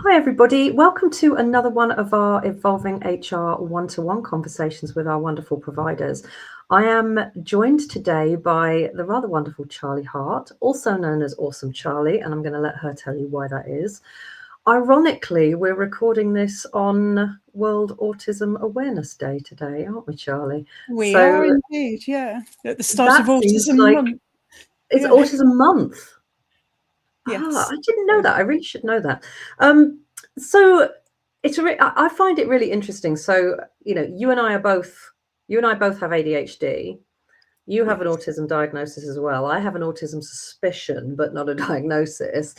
Hi, everybody. Welcome to another one of our Evolving HR one-to-one conversations with our wonderful providers. I am joined today by the rather wonderful Charlie Hart, also known as Ausome Charlie, and I'm going to let her tell you why that is. Ironically, we're recording this on World Autism Awareness Day today, aren't we, Charlie? We are indeed, yeah. At the start of That seems Autism like Month. it's Yeah. Autism Month. Yes. I didn't know that. I really should know that. So I find it really interesting. So, you and I both have ADHD. You have an Yes. autism diagnosis as well. I have an autism suspicion, but not a diagnosis.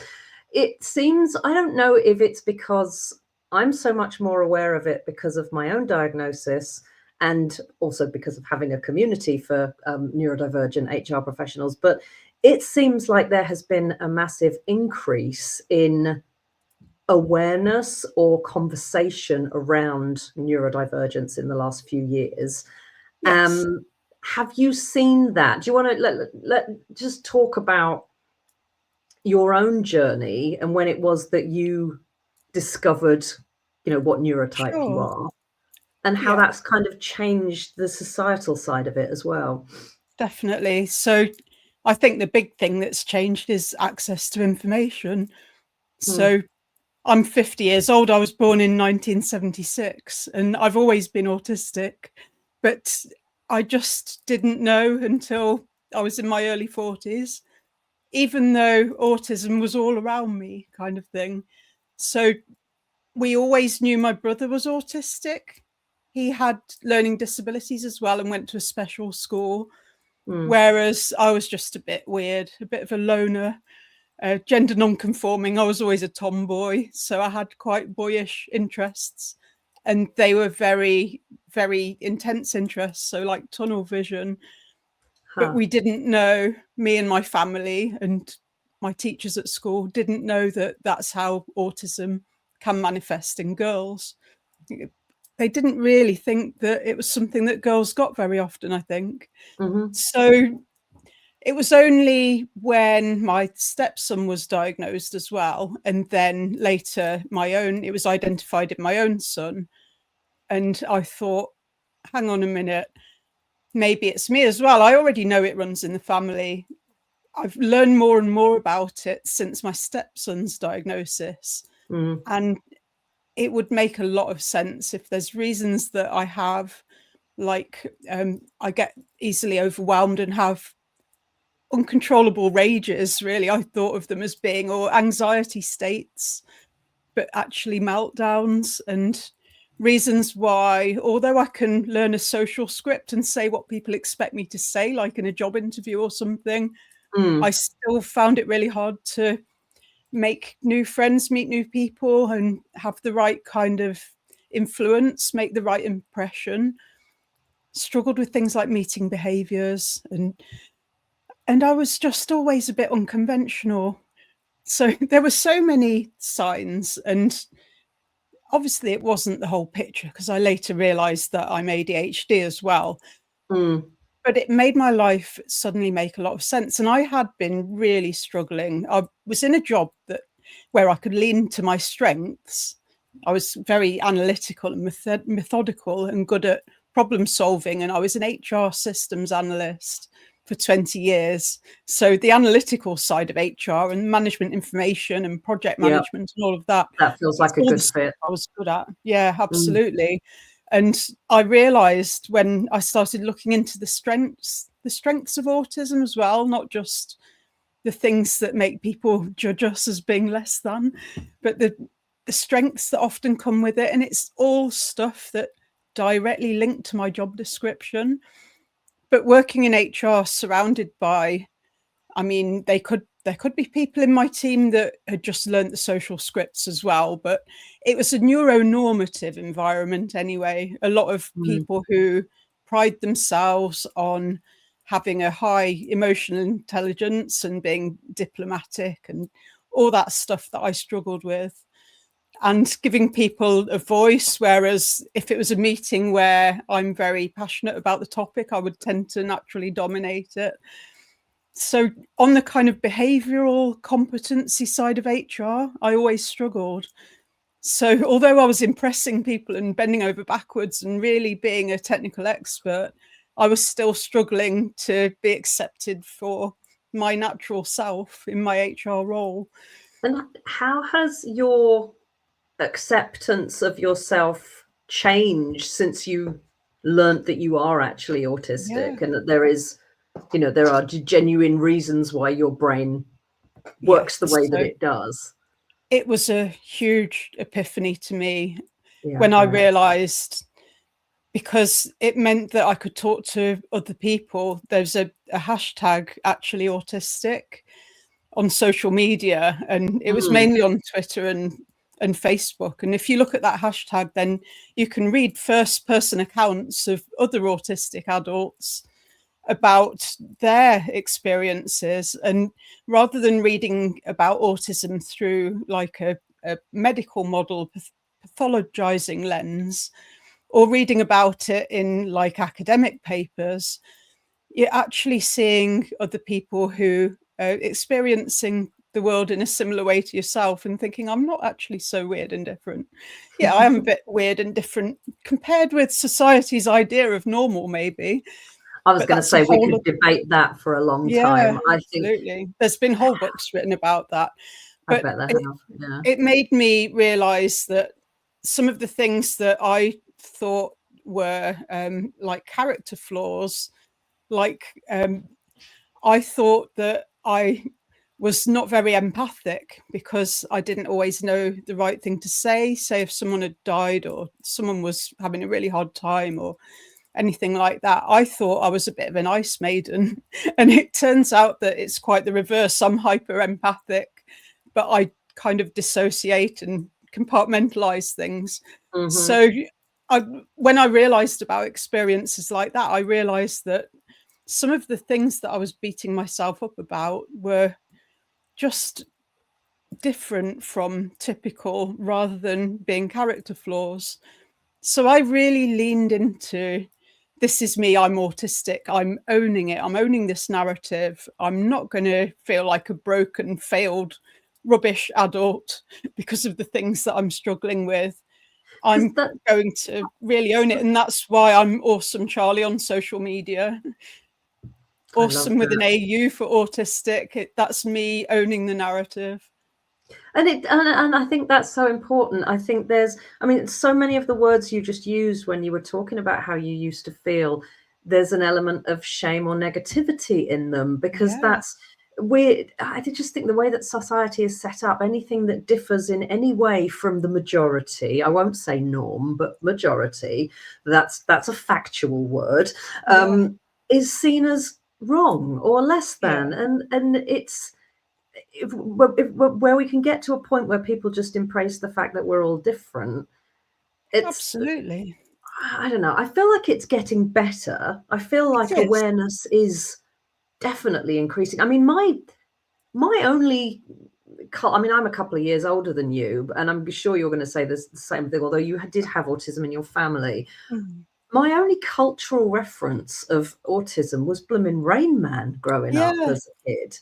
It seems, I don't know if it's because I'm so much more aware of it because of my own diagnosis and also because of having a community for neurodivergent HR professionals, but it seems like there has been a massive increase in awareness or conversation around neurodivergence in the last few years. Yes. Have you seen that? Do you want to let just talk about your own journey and when it was that you discovered, what neurotype you Sure. are, and how Yeah, that's kind of changed the societal side of it as well? definitely. So I think the big thing that's changed is access to information. Hmm. So I'm 50 years old. I was born in 1976 and I've always been autistic, but I just didn't know until I was in my early 40s, even though autism was all around me, kind of thing. So we always knew my brother was autistic. He had learning disabilities as well and went to a special school, whereas I was just a bit weird, a bit of a loner, gender non-conforming. I was always a tomboy, so I had quite boyish interests, and they were very, very intense interests, so like tunnel vision. But we didn't know, me and my family and my teachers at school didn't know that that's how autism can manifest in girls. They didn't really think that it was something that girls got very often, I think. Mm-hmm. So it was only when my stepson was diagnosed as well, and then later it was identified in my own son. And I thought, hang on a minute, maybe it's me as well. I already know it runs in the family. I've learned more and more about it since my stepson's diagnosis. And it would make a lot of sense if there's reasons that I have, like I get easily overwhelmed and have uncontrollable rages, really. I thought of them as being, or anxiety states, but actually meltdowns, and reasons why, although I can learn a social script and say what people expect me to say, like in a job interview or something, I still found it really hard to make new friends, meet new people, and have the right kind of influence, make the right impression. Struggled with things like meeting behaviors, and I was just always a bit unconventional. So there were so many signs, and obviously it wasn't the whole picture because I later realized that I'm ADHD as well. But it made my life suddenly make a lot of sense. And I had been really struggling. I was in a job where I could lean to my strengths. I was very analytical and methodical and good at problem solving. And I was an HR systems analyst for 20 years. So the analytical side of HR and management information and project management and all of that. That feels like a all good the fit. I was good at. Yeah, absolutely. And I realized when I started looking into the strengths of autism as well, not just the things that make people judge us as being less than, but the strengths that often come with it. And it's all stuff that directly linked to my job description. But working in HR surrounded by, I mean, there could be people in my team that had just learned the social scripts as well, but it was a neuronormative environment anyway. A lot of people who pride themselves on having a high emotional intelligence and being diplomatic and all that stuff that I struggled with, and giving people a voice. Whereas if it was a meeting where I'm very passionate about the topic, I would tend to naturally dominate it. So on the kind of behavioral competency side of HR, I always struggled. So although I was impressing people and bending over backwards and really being a technical expert, I was still struggling to be accepted for my natural self in my HR role. And how has your acceptance of yourself changed since you learned that you are actually autistic, and that there is, there are genuine reasons why your brain works the way that it does? It was a huge epiphany to me Yeah, when I realized, because it meant that I could talk to other people. There's a hashtag, actually autistic, on social media, and it was mainly on Twitter and Facebook. And if you look at that hashtag, then you can read first person accounts of other autistic adults about their experiences. And rather than reading about autism through like a medical model pathologizing lens, or reading about it in like academic papers, you're actually seeing other people who are experiencing the world in a similar way to yourself and thinking, I'm not actually so weird and different. Yeah, I am a bit weird and different compared with society's idea of normal, maybe. I was going to say we could debate that for a long time. I absolutely. think There's been whole books written about that. But I bet there have. Yeah. It made me realize that some of the things that I thought were like character flaws, like I thought that I was not very empathic because I didn't always know the right thing to say if someone had died or someone was having a really hard time or anything like that. I thought I was a bit of an ice maiden, and it turns out that it's quite the reverse. I'm hyper empathic, but I kind of dissociate and compartmentalize things. So when I realized about experiences like that, I realized that some of the things that I was beating myself up about were just different from typical rather than being character flaws. So I really leaned into, this is me, I'm autistic, I'm owning it, I'm owning this narrative. I'm not going to feel like a broken, failed, rubbish adult because of the things that I'm struggling with. I'm going to really own it. And that's why I'm Ausome Charlie on social media. Awesome with an AU for autistic. That's me owning the narrative. And I think that's so important. I think so many of the words you just used when you were talking about how you used to feel, there's an element of shame or negativity in them, because that's weird. I just think the way that society is set up, anything that differs in any way from the majority, I won't say norm, but majority, that's a factual word, is seen as wrong or less than. And it's, where we can get to a point where people just embrace the fact that we're all different. It's absolutely, I don't know, I feel like it's getting better. I feel like awareness is definitely increasing. I mean, I'm a couple of years older than you, and I'm sure you're going to say the same thing, although you did have autism in your family. My only cultural reference of autism was blooming Rain Man growing up as a kid.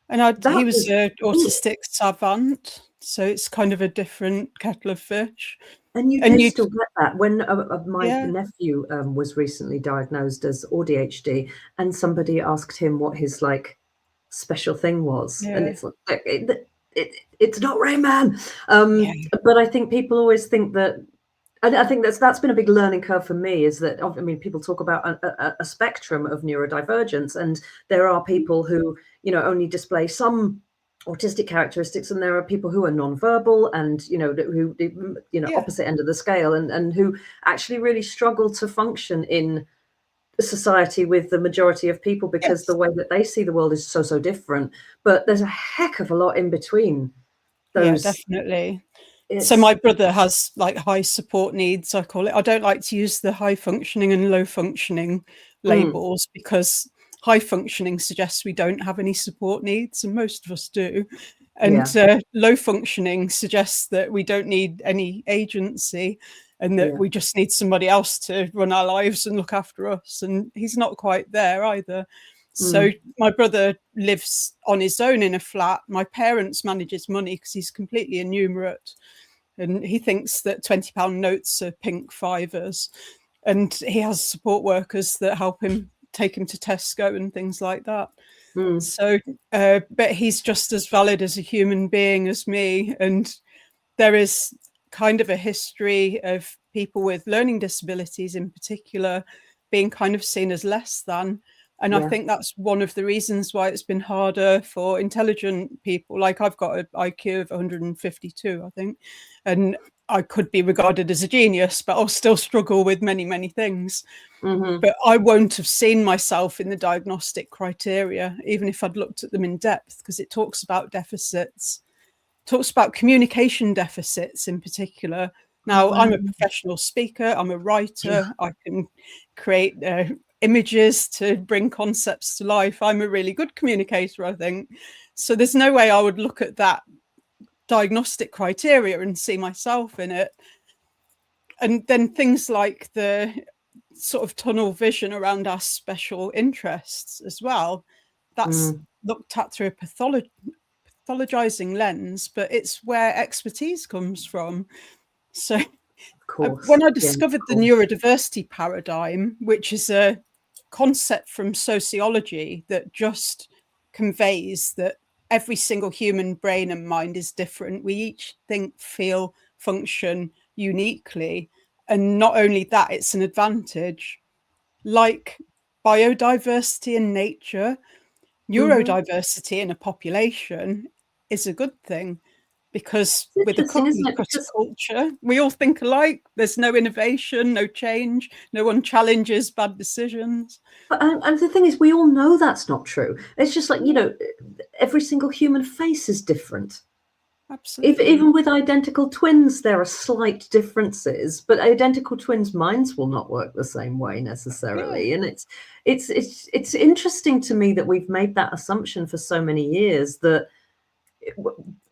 And he was an autistic savant, so it's kind of a different kettle of fish. And you still get that. When my nephew was recently diagnosed as ADHD, and somebody asked him what his like special thing was, and it's like it's not Rain Man. But I think people always think that. I think that's been a big learning curve for me, is that, I mean, people talk about a spectrum of neurodivergence, and there are people who, only display some autistic characteristics, and there are people who are nonverbal and, who, opposite end of the scale, and who actually really struggle to function in society with the majority of people, because the way that they see the world is so different. But there's a heck of a lot in between those. Yeah, definitely. So my brother has like high support needs, I call it. I don't like to use the high functioning and low functioning labels, because high functioning suggests we don't have any support needs, and most of us do. And low functioning suggests that we don't need any agency, and that we just need somebody else to run our lives and look after us. And he's not quite there either. So my brother lives on his own in a flat. My parents manage his money because he's completely innumerate. and he thinks that £20 notes are pink fivers, and he has support workers that help him, take him to Tesco and things like that. So but he's just as valid as a human being as me, and there is kind of a history of people with learning disabilities in particular being kind of seen as less than. And I think that's one of the reasons why it's been harder for intelligent people. Like, I've got an IQ of 152, I think, and I could be regarded as a genius, but I'll still struggle with many, many things. But I won't have seen myself in the diagnostic criteria, even if I'd looked at them in depth, because it talks about deficits, talks about communication deficits in particular. Now, I'm a professional speaker, I'm a writer, I can create images to bring concepts to life. I'm a really good communicator, I think. So there's no way I would look at that diagnostic criteria and see myself in it. And then things like the sort of tunnel vision around our special interests as well, that's looked at through a pathologizing lens, but it's where expertise comes from. So when I discovered the neurodiversity paradigm, which is a concept from sociology that just conveys that every single human brain and mind is different. We each think, feel, function uniquely. And not only that, it's an advantage. Like biodiversity in nature, neurodiversity in a population is a good thing, because with a culture, we all think alike. There's no innovation, no change, no one challenges bad decisions. But, and the thing is, we all know that's not true. It's just like, you know, every single human face is different. Absolutely. Even with identical twins, there are slight differences, but identical twins' minds will not work the same way necessarily. And it's interesting to me that we've made that assumption for so many years, that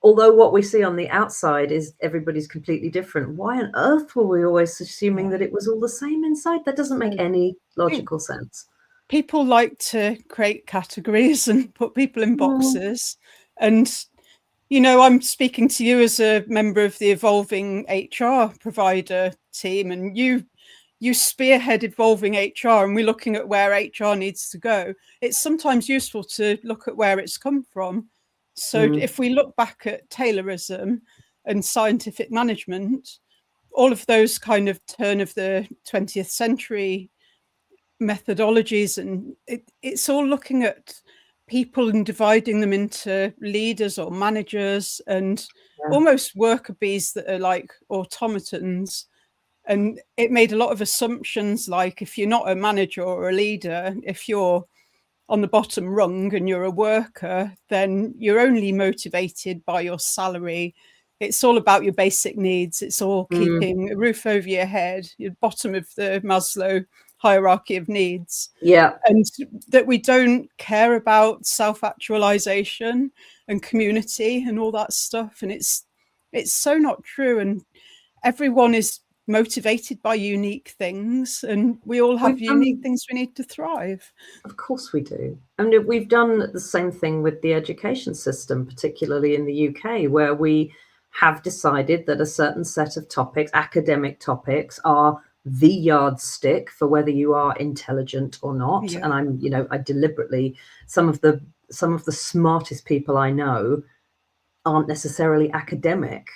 although what we see on the outside is everybody's completely different, why on earth were we always assuming that it was all the same inside? That doesn't make any logical sense. People like to create categories and put people in boxes. And, you know, I'm speaking to you as a member of the evolving HR provider team, and you spearhead evolving HR, and we're looking at where HR needs to go. It's sometimes useful to look at where it's come from. So if we look back at Taylorism and scientific management, all of those kind of turn of the 20th century methodologies, and it's all looking at people and dividing them into leaders or managers and almost worker bees that are like automatons. And it made a lot of assumptions, like if you're not a manager or a leader, if you're on the bottom rung and you're a worker, then you're only motivated by your salary. It's all about your basic needs. It's all keeping a roof over your head, your bottom of the Maslow hierarchy of needs. And that we don't care about self-actualization and community and all that stuff. And it's so not true. And everyone is motivated by unique things, and we all have unique things we need to thrive. Of course we do. I mean, we've done the same thing with the education system, particularly in the UK, where we have decided that a certain set of topics, academic topics, are the yardstick for whether you are intelligent or not. And I'm, you know, I deliberately, some of the smartest people I know aren't necessarily academic.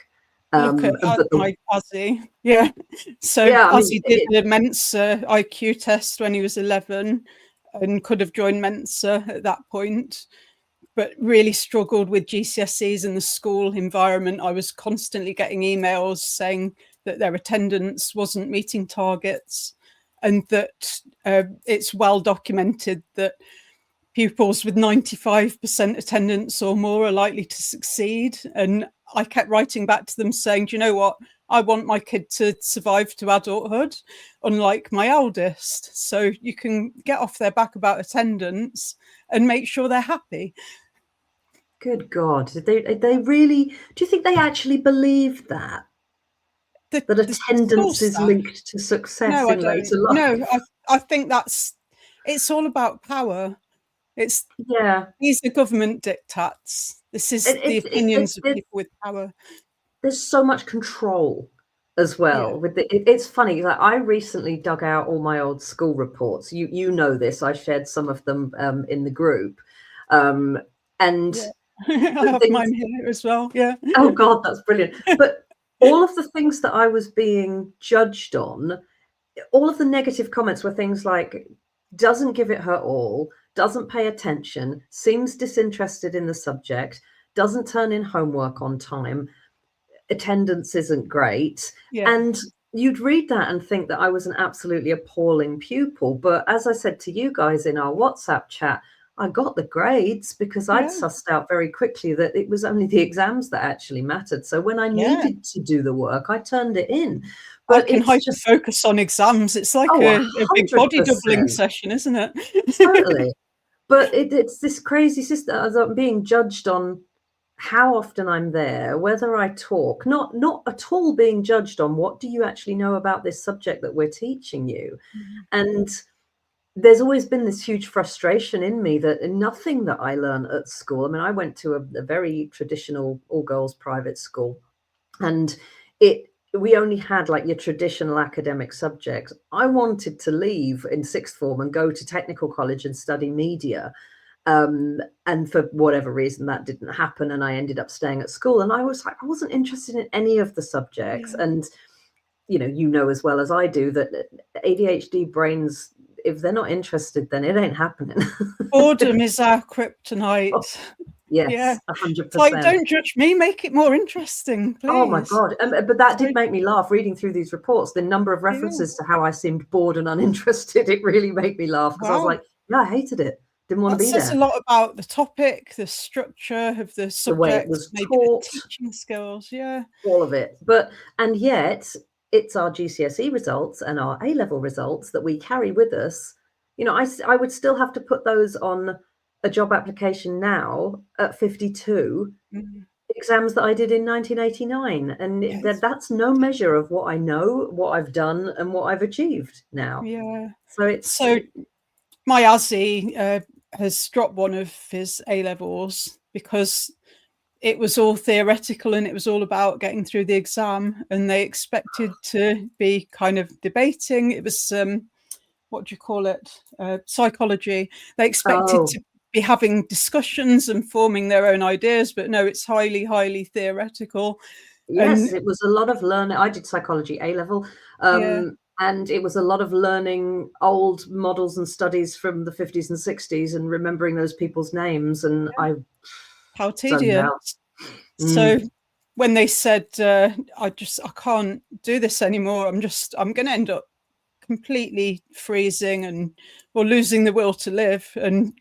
Look at my Ozzy. So Ozzy did the Mensa IQ test when he was 11 and could have joined Mensa at that point, but really struggled with GCSEs in the school environment. I was constantly getting emails saying that their attendance wasn't meeting targets, and that it's well documented that pupils with 95% attendance or more are likely to succeed. And I kept writing back to them saying, do you know what? I want my kid to survive to adulthood, unlike my eldest. So you can get off their back about attendance and make sure they're happy. Good God. They really, do you think they actually believe that? That attendance is linked to success in later life? No, I think it's all about power. These are government diktats. This is the opinions of people with power. there's so much control as well. Yeah. With it's funny, like I recently dug out all my old school reports. You know this. I shared some of them in the group, and Yeah. I the have things. mine here as well. Yeah. Oh God, that's brilliant. But all of the things that I was being judged on, all of the negative comments were things like, doesn't give it her all, doesn't pay attention, seems disinterested in the subject, doesn't turn in homework on time, attendance isn't great. Yeah. And you'd read that and think that I was an absolutely appalling pupil. But as I said to you guys in our WhatsApp chat, I got the grades because I'd Yeah. sussed out very quickly that it was only the exams that actually mattered. So when I Yeah. needed to do the work, I turned it in. I But can it's just, hyper-focus on exams. It's like oh, a big body doubling 100%. session, isn't it? Totally. But it's this crazy system. As I'm being judged on how often I'm there, whether I talk, not at all being judged on what do you actually know about this subject that we're teaching you. And there's always been this huge frustration in me that nothing that I learned at school, I mean, I went to a very traditional all-girls private school, and we only had like your traditional academic subjects. I wanted to leave in sixth form and go to technical college and study media. And for whatever reason, that didn't happen. And I ended up staying at school. And I was like, I wasn't interested in any of the subjects. Yeah. And, you know as well as I do that ADHD brains, if they're not interested, then it ain't happening. Boredom is our kryptonite. Oh, yes, Yeah. 100%. It's like, don't judge me, make it more interesting, please. Oh my God. But that did make me laugh reading through these reports. The number of references to how I seemed bored and uninterested, it really made me laugh because I was like, yeah, I hated it. Didn't want to be there. That says a lot about the topic, the structure of the subject, the way it was maybe taught, the teaching skills, yeah. all of it. And yet it's our GCSE results and our A-level results that we carry with us. You know, I would still have to put those on a job application now at 52, exams that I did in 1989. And Yes. that's no measure of what I know, what I've done, and what I've achieved now. Yeah. So my Aussie has dropped one of his A-levels because it was all theoretical and it was all about getting through the exam, and they expected to be kind of debating. It was what do you call it? Psychology. They expected to be having discussions and forming their own ideas, but no, it's highly, highly theoretical. Yes, it was a lot of learning. I did psychology A-level. And it was a lot of learning old models and studies from the 50s and 60s and remembering those people's names. And how tedious. So when they said, I can't do this anymore, I'm going to end up completely freezing or losing the will to live. And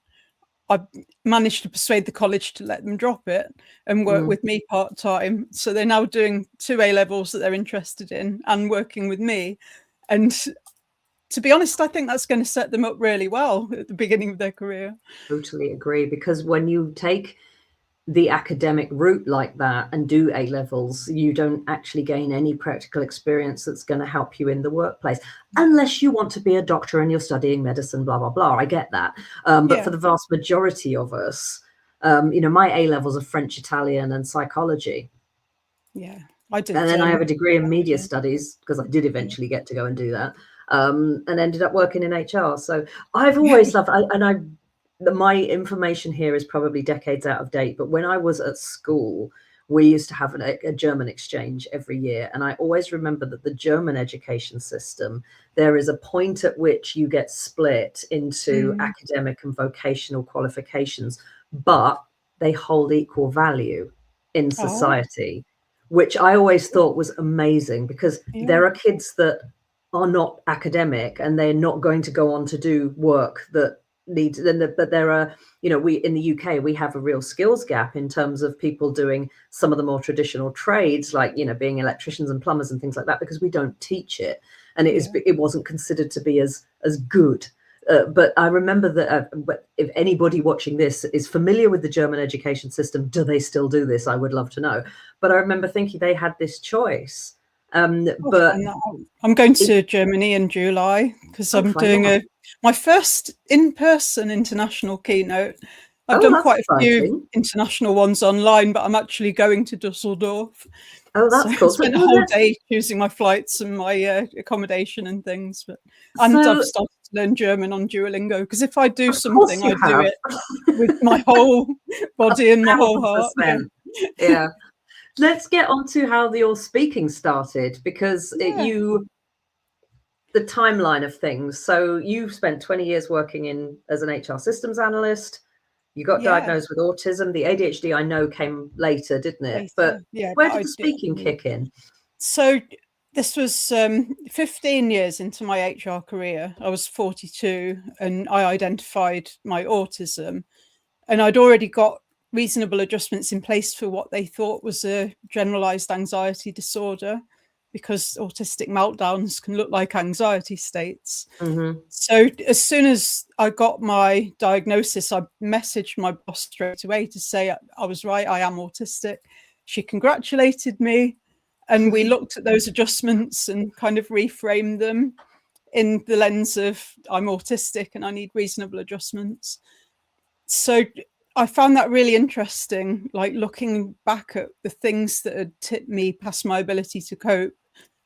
I managed to persuade the college to let them drop it and work with me part-time. So they're now doing 2 A-levels that they're interested in and working with me. And to be honest, I think that's going to set them up really well at the beginning of their career. Totally agree, because when you take the academic route like that and do A-levels, you don't actually gain any practical experience that's going to help you in the workplace, unless you want to be a doctor and you're studying medicine, blah, blah, blah. I get that. But for the vast majority of us, you know, my A-levels are French, Italian, and psychology. Yeah, I did. And then I have a degree in media studies because I did eventually get to go and do that, and ended up working in HR. So I've always loved, my information here is probably decades out of date, but when I was at school, we used to have a German exchange every year. And I always remember that the German education system, there is a point at which you get split into academic and vocational qualifications, but they hold equal value in society, which I always thought was amazing, because there are kids that are not academic and they're not going to go on to do work that but there are, you know, we in the UK, we have a real skills gap in terms of people doing some of the more traditional trades, like, you know, being electricians and plumbers and things like that, because we don't teach it, and it wasn't considered to be as good. But I remember that if anybody watching this is familiar with the German education system, do they still do this? I would love to know. But I remember thinking they had this choice. But I'm going to Germany in July because I'm doing my first in-person international keynote, I've Oh, done that's quite a few exciting. international ones online, but I'm actually going to Dusseldorf. Oh, So that's I cool. spent a whole day choosing my flights and my accommodation and things. And So, I've started to learn German on Duolingo, because if I do of course something, you I do have. it with my whole body and my whole heart. Yeah. 1000%. Yeah. Let's get on to how your speaking started, because the timeline of things. So you spent 20 years working as an HR systems analyst. You got diagnosed with autism. The ADHD, I know, came later, didn't it? But where did the speaking kick in? So this was 15 years into my HR career. I was 42 and I identified my autism, and I'd already got reasonable adjustments in place for what they thought was a generalized anxiety disorder, because autistic meltdowns can look like anxiety states. Mm-hmm. So as soon as I got my diagnosis, I messaged my boss straight away to say I was right, I am autistic. She congratulated me, and we looked at those adjustments and kind of reframed them in the lens of I'm autistic and I need reasonable adjustments. So I found that really interesting, like looking back at the things that had tipped me past my ability to cope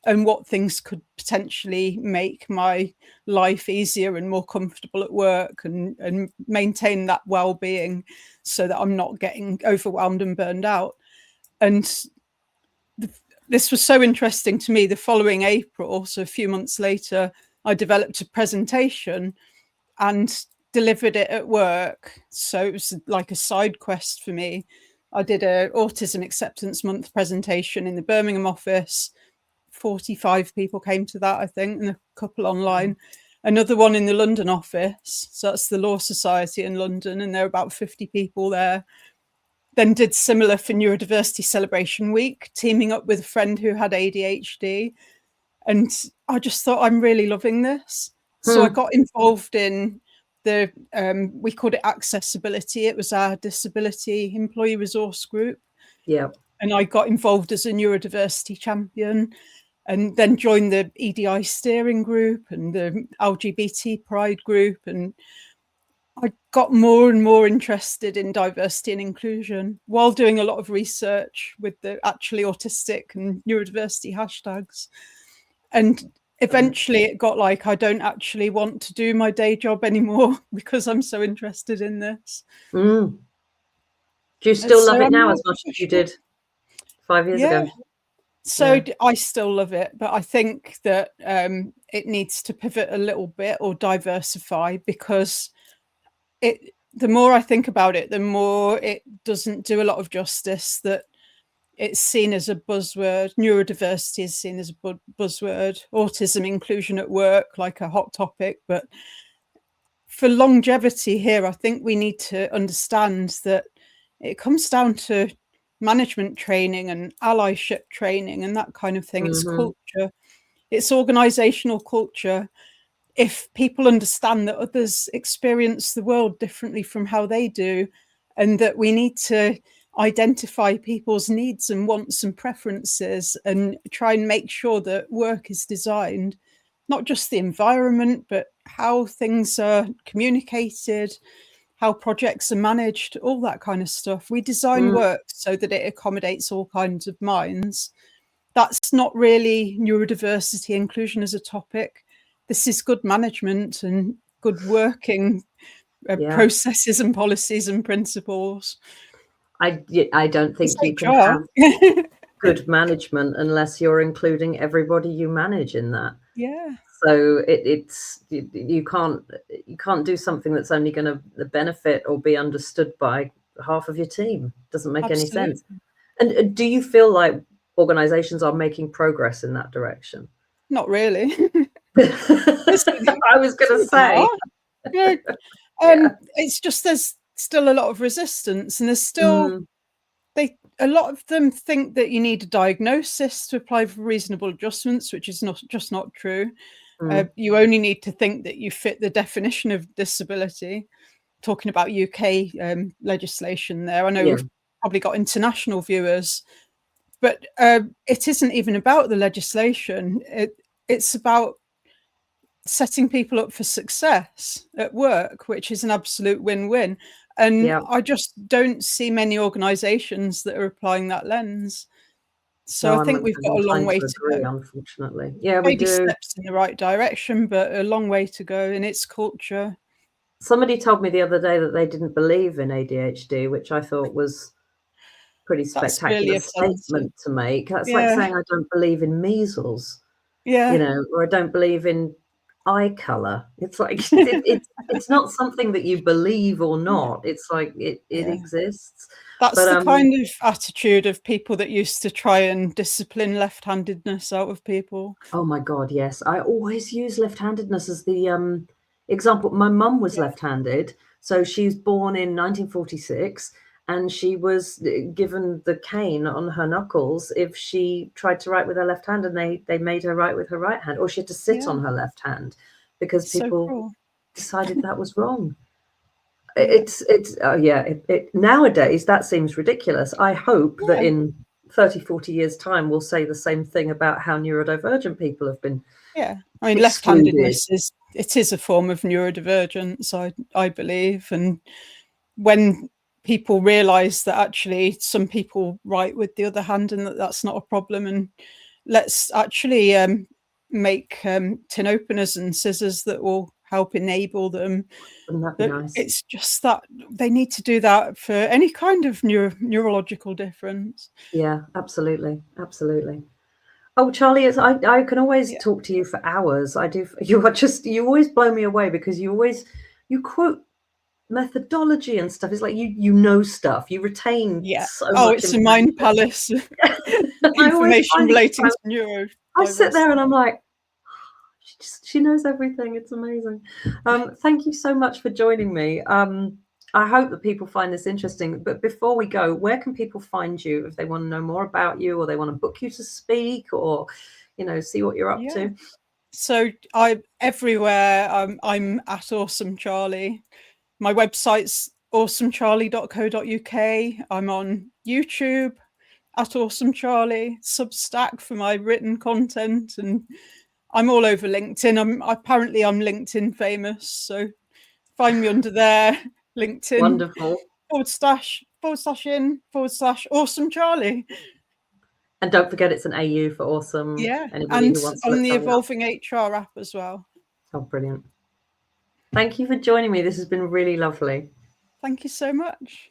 and what things could potentially make my life easier and more comfortable at work, and maintain that well-being so that I'm not getting overwhelmed and burned out. And this was so interesting to me. The following April, so a few months later, I developed a presentation and delivered it at work. So it was like a side quest for me. I did a Autism Acceptance Month presentation in the Birmingham office. 45 people came to that, I think, and a couple online. Another one in the London office. So that's the Law Society in London, and there are about 50 people there. Then did similar for Neurodiversity Celebration Week, teaming up with a friend who had ADHD. And I just thought, I'm really loving this. So I got involved in the, we called it accessibility. It was our disability employee resource group. Yeah. And I got involved as a neurodiversity champion, and then joined the EDI steering group and the LGBT pride group. And I got more and more interested in diversity and inclusion while doing a lot of research with the actually autistic and neurodiversity hashtags. And eventually it got like, I don't actually want to do my day job anymore because I'm so interested in this. Do you still love it now as much as you did 5 years ago? So I still love it, but I think that it needs to pivot a little bit or diversify, because the more I think about it, the more it doesn't do a lot of justice that it's seen as a buzzword. Neurodiversity is seen as a buzzword. Autism inclusion at work, like a hot topic. But for longevity here, I think we need to understand that it comes down to management training and allyship training and that kind of thing. It's culture. It's organizational culture. If people understand that others experience the world differently from how they do, and that we need to identify people's needs and wants and preferences and try and make sure that work is designed, not just the environment, but how things are communicated, how projects are managed, all that kind of stuff. We design work so that it accommodates all kinds of minds. That's not really neurodiversity inclusion as a topic. This is good management and good working processes and policies and principles. I don't think you can have good management unless you're including everybody you manage in that. Yeah. So you can't do something that's only going to benefit or be understood by half of your team. Doesn't make any sense. And do you feel like organizations are making progress in that direction? Not really. I was going to say. It's just there's still a lot of resistance, and there's still a lot of them think that you need a diagnosis to apply for reasonable adjustments, which is not true. You only need to think that you fit the definition of disability. Talking about UK legislation there, I know we've probably got international viewers, but it isn't even about the legislation. It's about setting people up for success at work, which is an absolute win-win. And Yeah. I just don't see many organisations that are applying that lens. So No, I think we've I'm got a long inclined way to to agree, go. unfortunately. Yeah, we Baby do. steps in the right direction, but a long way to go in its culture. Somebody told me the other day that they didn't believe in ADHD, which I thought was pretty That's spectacular really offensive. statement to make. That's like Yeah, saying I don't believe in measles, you yeah, know, or I don't believe in eye color. It's like it's not something that you believe or not. It's like it yeah. exists. That's But the kind of attitude of people that used to try and discipline left-handedness out of people. oh my God, yes. I always use left-handedness as the example. My mum was Yeah, left-handed, so she's born in 1946, and she was given the cane on her knuckles if she tried to write with her left hand, and they made her write with her right hand, or she had to sit yeah. on her left hand because It's so people cruel. decided that was wrong. Yeah, It's oh yeah, nowadays that seems ridiculous. I hope that yeah, in 30, 40 years' time, we'll say the same thing about how neurodivergent people have been yeah. I mean, excluded. left-handedness is a form of neurodivergence, I believe. And when people realise that actually some people write with the other hand and that's not a problem, and let's actually make tin openers and scissors that will help enable them. Wouldn't that be But nice? it's just that they need to do that for any kind of neurological difference. Yeah, absolutely, absolutely. Oh, Charlie, I can always Yeah, talk to you for hours. I do. You always blow me away because you quote methodology and stuff. It's like you know stuff. You retain yeah. so Oh, much it's a mind information. palace. I always Information find it. relating to I sit there neurodiversity. and I'm like, she knows everything. It's amazing. Thank you so much for joining me. I hope that people find this interesting. But before we go, where can people find you if they want to know more about you, or they want to book you to speak, or see what you're up Yeah. to? So I'm everywhere. I'm at Ausome Charlie. My website's awesomecharlie.co.uk. I'm on YouTube at Ausome Charlie, Substack for my written content, and I'm all over LinkedIn. I'm LinkedIn famous, so find me under there. LinkedIn Wonderful. //in/Ausome Charlie. And don't forget, it's an AU for awesome. Yeah, Anybody and who wants to on look the something up. Evolving HR app as well. Oh, brilliant. Thank you for joining me. This has been really lovely. Thank you so much.